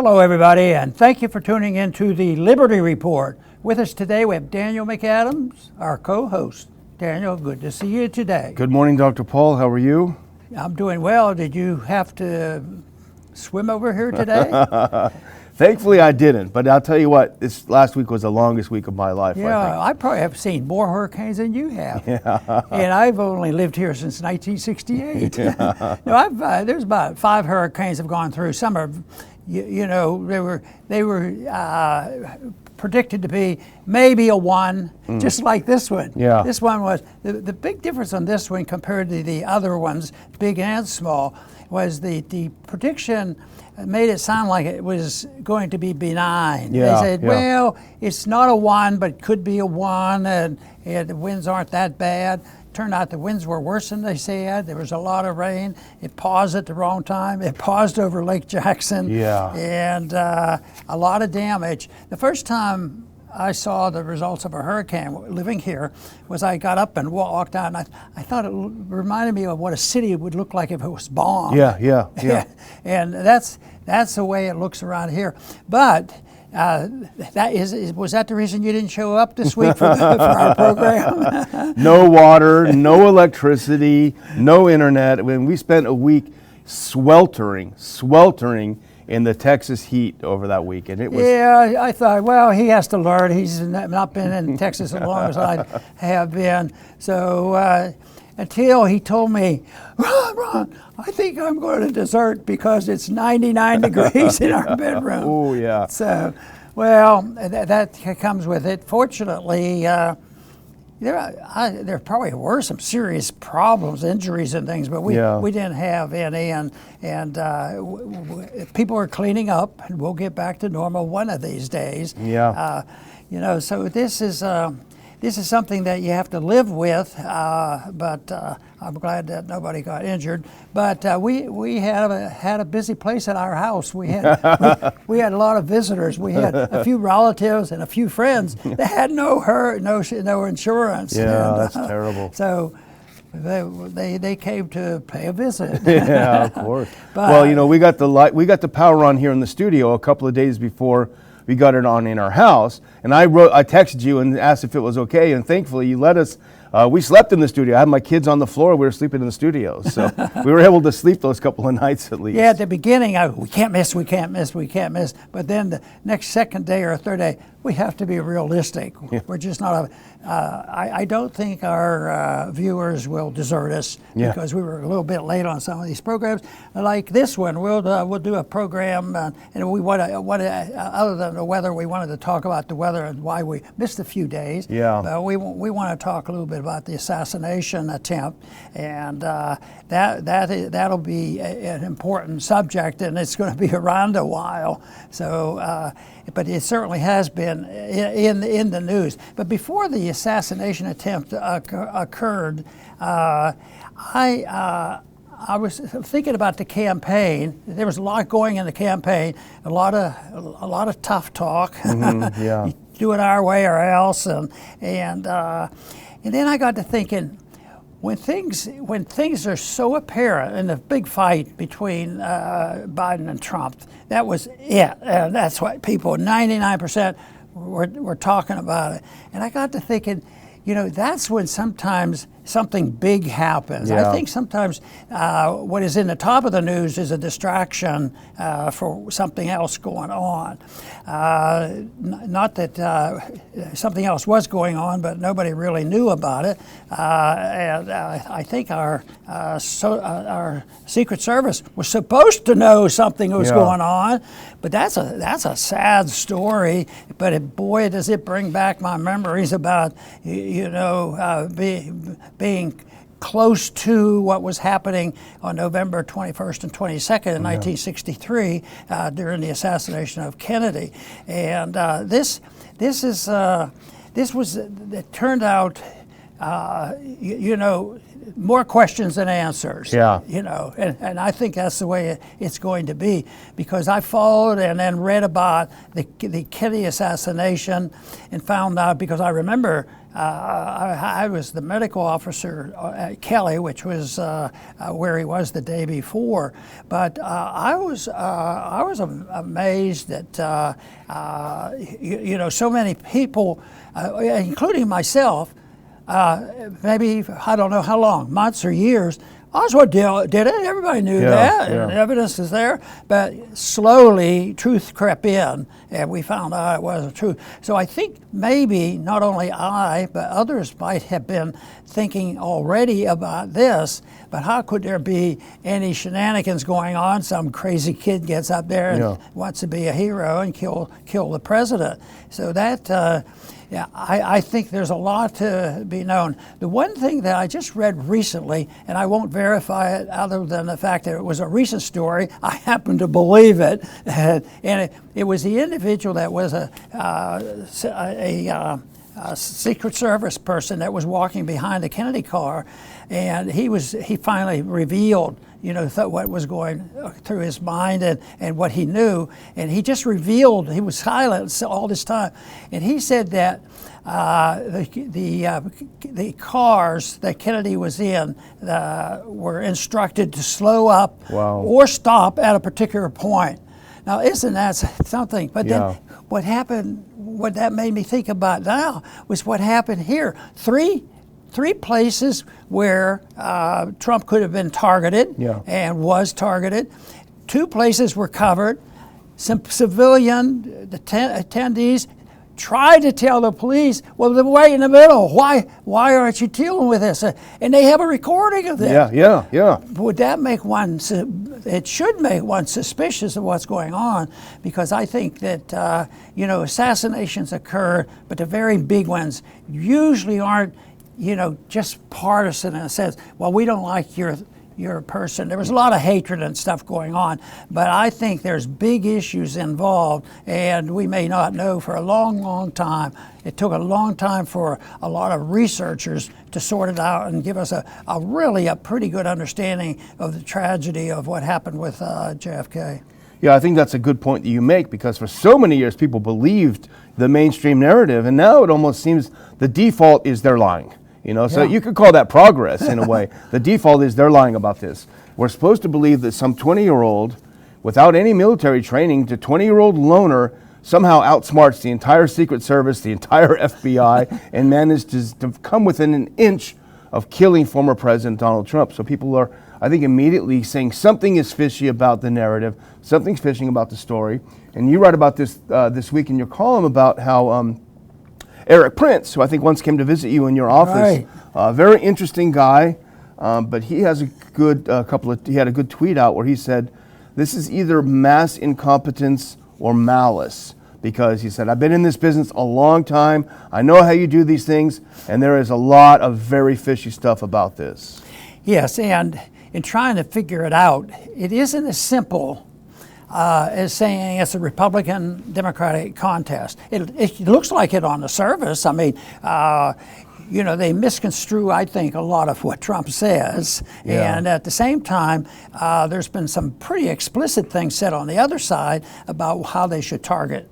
Hello, everybody, and thank you for tuning in to the Liberty Report. With us today, we have Daniel McAdams, our co-host. Daniel, good to see you today. Good morning, Dr. Paul. How are you? I'm doing well. Did you have to swim over here today? Thankfully, I didn't, but I'll tell you what, this last week was the longest week of my life. Yeah, I probably have seen more hurricanes than you have. Yeah. And I've only lived here since 1968. Yeah. No, there's about 5 hurricanes have gone through. Some are, they were predicted to be maybe a 1, just like this one. Yeah. This one was, the big difference on this one compared to the other ones, big and small, was the prediction made it sound like it was going to be benign. Yeah, they said, well, it's not a 1, but it could be a 1, and the winds aren't that bad. Turned out the winds were worse than they said. There was a lot of rain. It paused at the wrong time. It paused over Lake Jackson. Yeah. And a lot of damage. The first time I saw the results of a hurricane living here was I got up and walked out, and I thought it reminded me of what a city would look like if it was bombed. Yeah. And that's the way it looks around here. But was that the reason you didn't show up this week for our program? No water, no electricity, no internet. When we spent a week sweltering in the Texas heat over that week, and it was. Yeah, I thought, well, he has to learn. He's not been in Texas as long as I have been. So until he told me, Ron, I think I'm going to desert because it's 99 degrees in our bedroom. Oh, yeah. So, well, that comes with it. Fortunately, there probably were some serious problems, injuries and things, but we didn't have any, and people are cleaning up, and we'll get back to normal one of these days. Yeah. So this is something that you have to live with, but I'm glad that nobody got injured. But we had a busy place at our house. We had a lot of visitors. We had a few relatives and a few friends that had no insurance. Yeah, that's terrible. So they came to pay a visit. Yeah, of course. Well, we got the power on here in the studio a couple of days before we got it on in our house, and I texted you and asked if it was okay, and thankfully you let us. We slept in the studio. I had my kids on the floor. We were sleeping in the studio, so we were able to sleep those couple of nights at least. Yeah, at the beginning, we can't miss. But then the next second day or third day, we have to be realistic. Yeah. We're just not I don't think our viewers will desert us because we were a little bit late on some of these programs. Like this one, we'll do a program, and we want to other than the weather, we wanted to talk about the weather and why we missed a few days. Yeah. But we want to talk a little bit about the assassination attempt, and that'll be an important subject, and it's going to be around a while. So, but it certainly has been in the news. But before the assassination attempt occurred, I was thinking about the campaign. There was a lot going in the campaign, a lot of tough talk. Mm-hmm, yeah. You do it our way or else, and then I got to thinking, when things are so apparent in the big fight between Biden and Trump, that was it. That's what people, 99%, were talking about it. And I got to thinking, that's when sometimes something big happens. Yeah. I think sometimes what is in the top of the news is a distraction for something else going on. Not that something else was going on, but nobody really knew about it. And I think our Secret Service was supposed to know something was going on, but that's a sad story. But boy, does it bring back my memories about being close to what was happening on November 21st and 22nd in 1963 during the assassination of Kennedy. And it turned out you know, more questions than answers. Yeah. You know, and I think that's the way it's going to be, because I followed and then read about the Kennedy assassination and found out, because I remember I was the medical officer at Kelly, which was where he was the day before. But I was amazed that you know, so many people, including myself, maybe, I don't know how long, months or years, Oswald did it. Everybody knew that, and evidence is there. But slowly, truth crept in, and we found out it wasn't true. So I think maybe not only I, but others might have been thinking already about this. But how could there be any shenanigans going on? Some crazy kid gets up there and wants to be a hero and kill the president. So that. Yeah, I think there's a lot to be known. The one thing that I just read recently, and I won't verify it other than the fact that it was a recent story, I happen to believe it, and it was the individual that was a Secret Service person that was walking behind the Kennedy car, and he finally revealed, you know, what was going through his mind and what he knew. And he just revealed, he was silent all this time. And he said that the cars that Kennedy was in were instructed to slow up or stop at a particular point. Now, isn't that something? But then what happened, what that made me think about now was what happened here. Three places where Trump could have been targeted and was targeted. 2 places were covered. Some civilian attendees tried to tell the police, well, they're way in the middle. Why aren't you dealing with this? And they have a recording of this. Yeah. Would that make one, it should make one suspicious of what's going on, because I think that, you know, assassinations occur, but the very big ones usually aren't, you know, just partisan in a sense. Well, we don't like your person. There was a lot of hatred and stuff going on, but I think there's big issues involved, and we may not know for a long, long time. It took a long time for a lot of researchers to sort it out and give us a really pretty good understanding of the tragedy of what happened with JFK. Yeah, I think that's a good point that you make, because for so many years people believed the mainstream narrative, and now it almost seems the default is they're lying. You know, so you could call that progress in a way. The default is they're lying about this. We're supposed to believe that some 20-year-old, without any military training, the 20-year-old loner somehow outsmarts the entire Secret Service, the entire FBI, and managed to come within an inch of killing former President Donald Trump. So people are, I think, immediately saying something is fishy about the narrative, something's fishy about the story. And you write about this this week in your column about how Eric Prince, who I think once came to visit you in your office, very interesting guy, but he has a good he had a good tweet out where he said, this is either mass incompetence or malice, because he said, I've been in this business a long time, I know how you do these things, and there is a lot of very fishy stuff about this. Yes, and in trying to figure it out, it isn't as simple as saying it's a Republican-Democratic contest. It looks like it on the surface. I mean, you know, they misconstrue, I think, a lot of what Trump says. And at the same time, there's been some pretty explicit things said on the other side about how they should target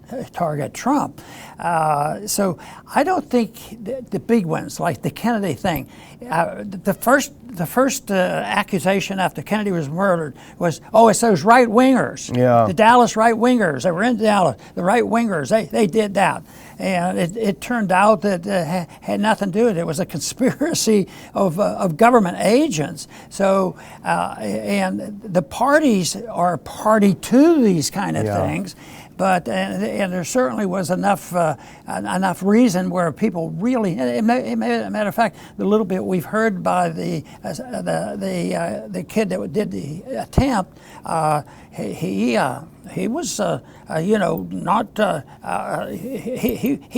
Trump. So I don't think the big ones, like the Kennedy thing, the first accusation after Kennedy was murdered was, oh, it's those right-wingers, the Dallas right-wingers. They were in Dallas, the right-wingers, they did that. And it turned out that it had nothing to do with it. It was a conspiracy of government agents. So, and the parties are party to these kind of things. But and there certainly was enough reason where people really, matter of fact, the little bit we've heard by the kid that did the attempt, He was, not. He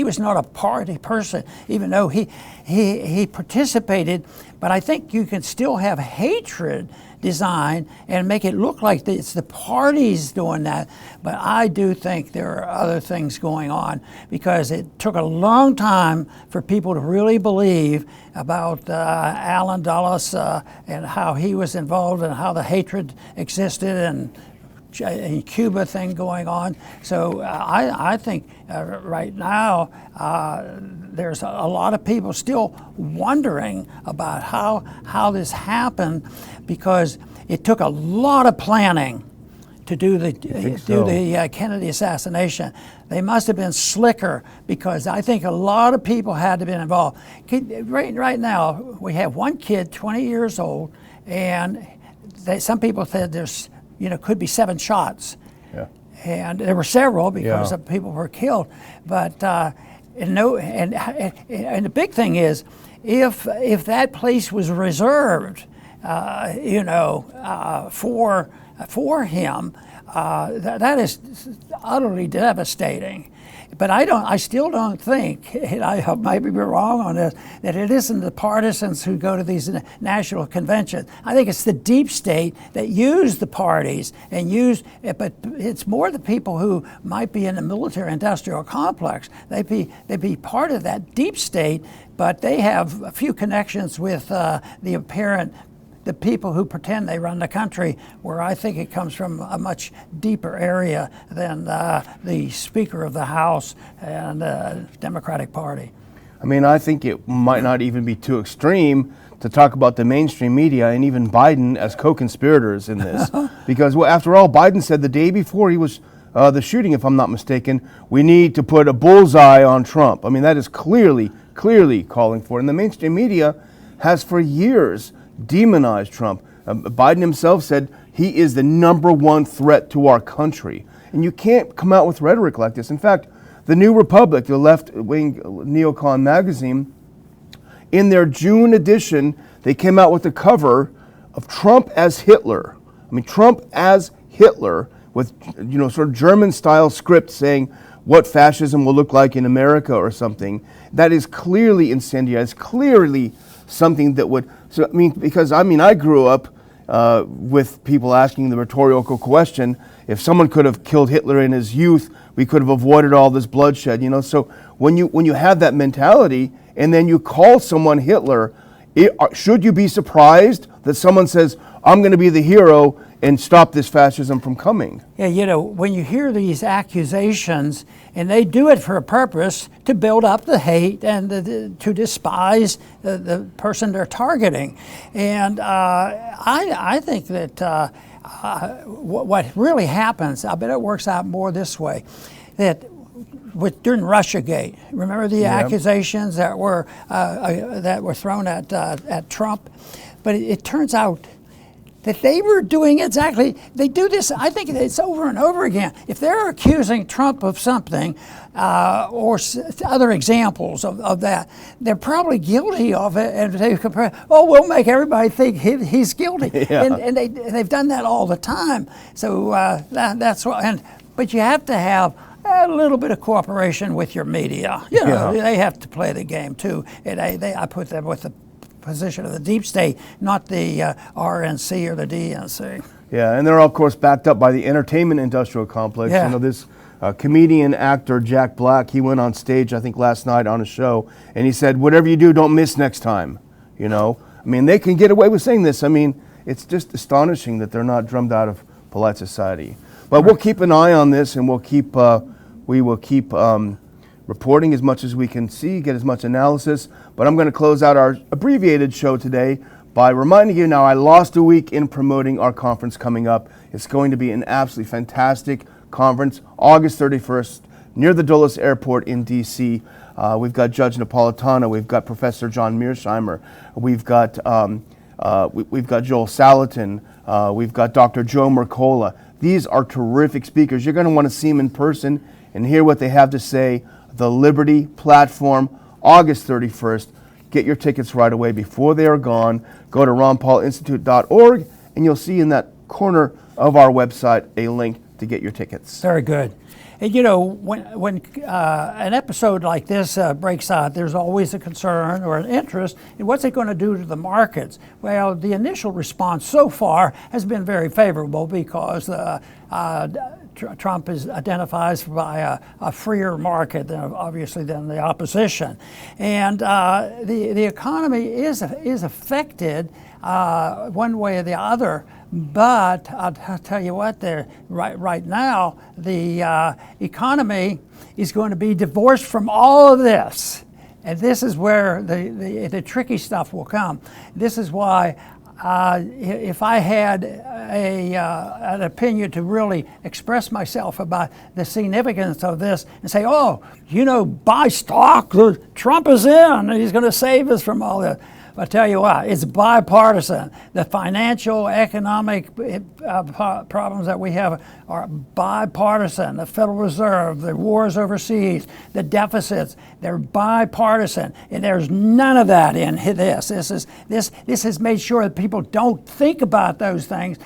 was not a party person, even though he participated. But I think you can still have hatred design and make it look like it's the parties doing that. But I do think there are other things going on, because it took a long time for people to really believe about Alan Dulles and how he was involved and how the hatred existed and Cuba thing going on. So I think right now there's a lot of people still wondering about how this happened, because it took a lot of planning to do the Kennedy assassination. They must have been slicker, because I think a lot of people had to be involved. Right now we have one kid, 20 years old, and some people said there's could be 7 shots. Yeah. And there were several, because of people were killed. But and the big thing is, if that place was reserved, for him, that is utterly devastating. But I still don't think, and I might be wrong on this, that it isn't the partisans who go to these national conventions. I think it's the deep state that use the parties but it's more the people who might be in the military-industrial complex. They be part of that deep state, but they have a few connections with the people who pretend they run the country, where I think it comes from a much deeper area than the Speaker of the House and the Democratic Party. I mean, I think it might not even be too extreme to talk about the mainstream media and even Biden as co-conspirators in this. Because, after all, Biden said the day before he was the shooting, if I'm not mistaken, we need to put a bullseye on Trump. I mean, that is clearly calling for it. And the mainstream media has for years demonized Trump. Biden himself said he is the #1 threat to our country. And you can't come out with rhetoric like this. In fact, the New Republic, the left-wing neocon magazine, in their June edition, they came out with a cover of Trump as Hitler. I mean, Trump as Hitler, with sort of German-style script saying what fascism will look like in America or something. That is clearly incendiary. It's clearly something that would, I grew up with people asking the rhetorical question, if someone could have killed Hitler in his youth, we could have avoided all this bloodshed, So when you have that mentality and then you call someone Hitler, should you be surprised that someone says, I'm going to be the hero and stop this fascism from coming? Yeah, when you hear these accusations, and they do it for a purpose, to build up the hate and to despise the person they're targeting. And I think that what really happens, I bet it works out more this way, that during Russiagate, remember the accusations that were thrown at Trump? But it turns out that they were doing they do this, I think it's over and over again. If they're accusing Trump of something, or other examples of that, they're probably guilty of it, and they compare, we'll make everybody think he's guilty. Yeah. And they've done that all the time. So that's what, but you have to have a little bit of cooperation with your media. They have to play the game too. And I put them with the position of the deep state, not the RNC or the DNC. Yeah, and they're of course backed up by the entertainment industrial complex. Yeah. This comedian actor Jack Black, he went on stage I think last night on a show, and he said, "Whatever you do, don't miss next time." I mean, they can get away with saying this. I mean, it's just astonishing that they're not drummed out of polite society. But we'll keep an eye on this, and we will keep reporting as much as we can see, get as much analysis. But I'm going to close out our abbreviated show today by reminding you now I lost a week in promoting our conference coming up. It's going to be an absolutely fantastic conference, August 31st, near the Dulles Airport in D.C. We've got Judge Napolitano, we've got Professor John Mearsheimer, we've got Joel Salatin, we've got Dr. Joe Mercola. These are terrific speakers. You're going to want to see them in person and hear what they have to say. The Liberty Platform, August 31st. Get your tickets right away before they are gone. Go to ronpaulinstitute.org and you'll see in that corner of our website a link to get your tickets. Very good. And you know, when an episode like this breaks out, there's always a concern or an interest in what's it going to do to the markets. Well, the initial response so far has been very favorable because Trump identifies by a freer market than obviously than the opposition, and the economy is affected one way or the other. But I'll tell you what, right now the economy is going to be divorced from all of this, and this is where the tricky stuff will come. This is why if I had an opinion to really express myself about the significance of this and say, oh, you know, buy stock, Trump is in, and he's going to save us from all this. I tell you what, it's bipartisan. The financial, economic problems that we have are bipartisan. The Federal Reserve, the wars overseas, the deficits, they're bipartisan. And there's none of that in this. This has made sure that people don't think about those things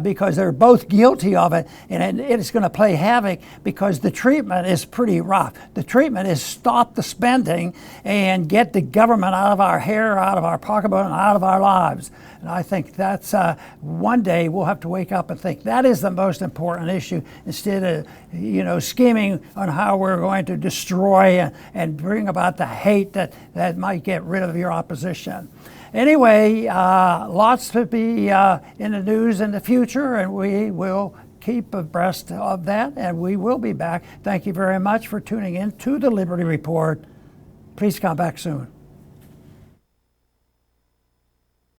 because they're both guilty of it. And it's going to play havoc because the treatment is pretty rough. The treatment is stop the spending and get the government out of our hair, out of our pocketbook, and out of our lives. And I think that's one day we'll have to wake up and think that is the most important issue, instead of scheming on how we're going to destroy and bring about the hate that might get rid of your opposition. Anyway, lots to be in the news in the future, and we will keep abreast of that, and we will be back. Thank you very much for tuning in to the Liberty Report. Please come back soon.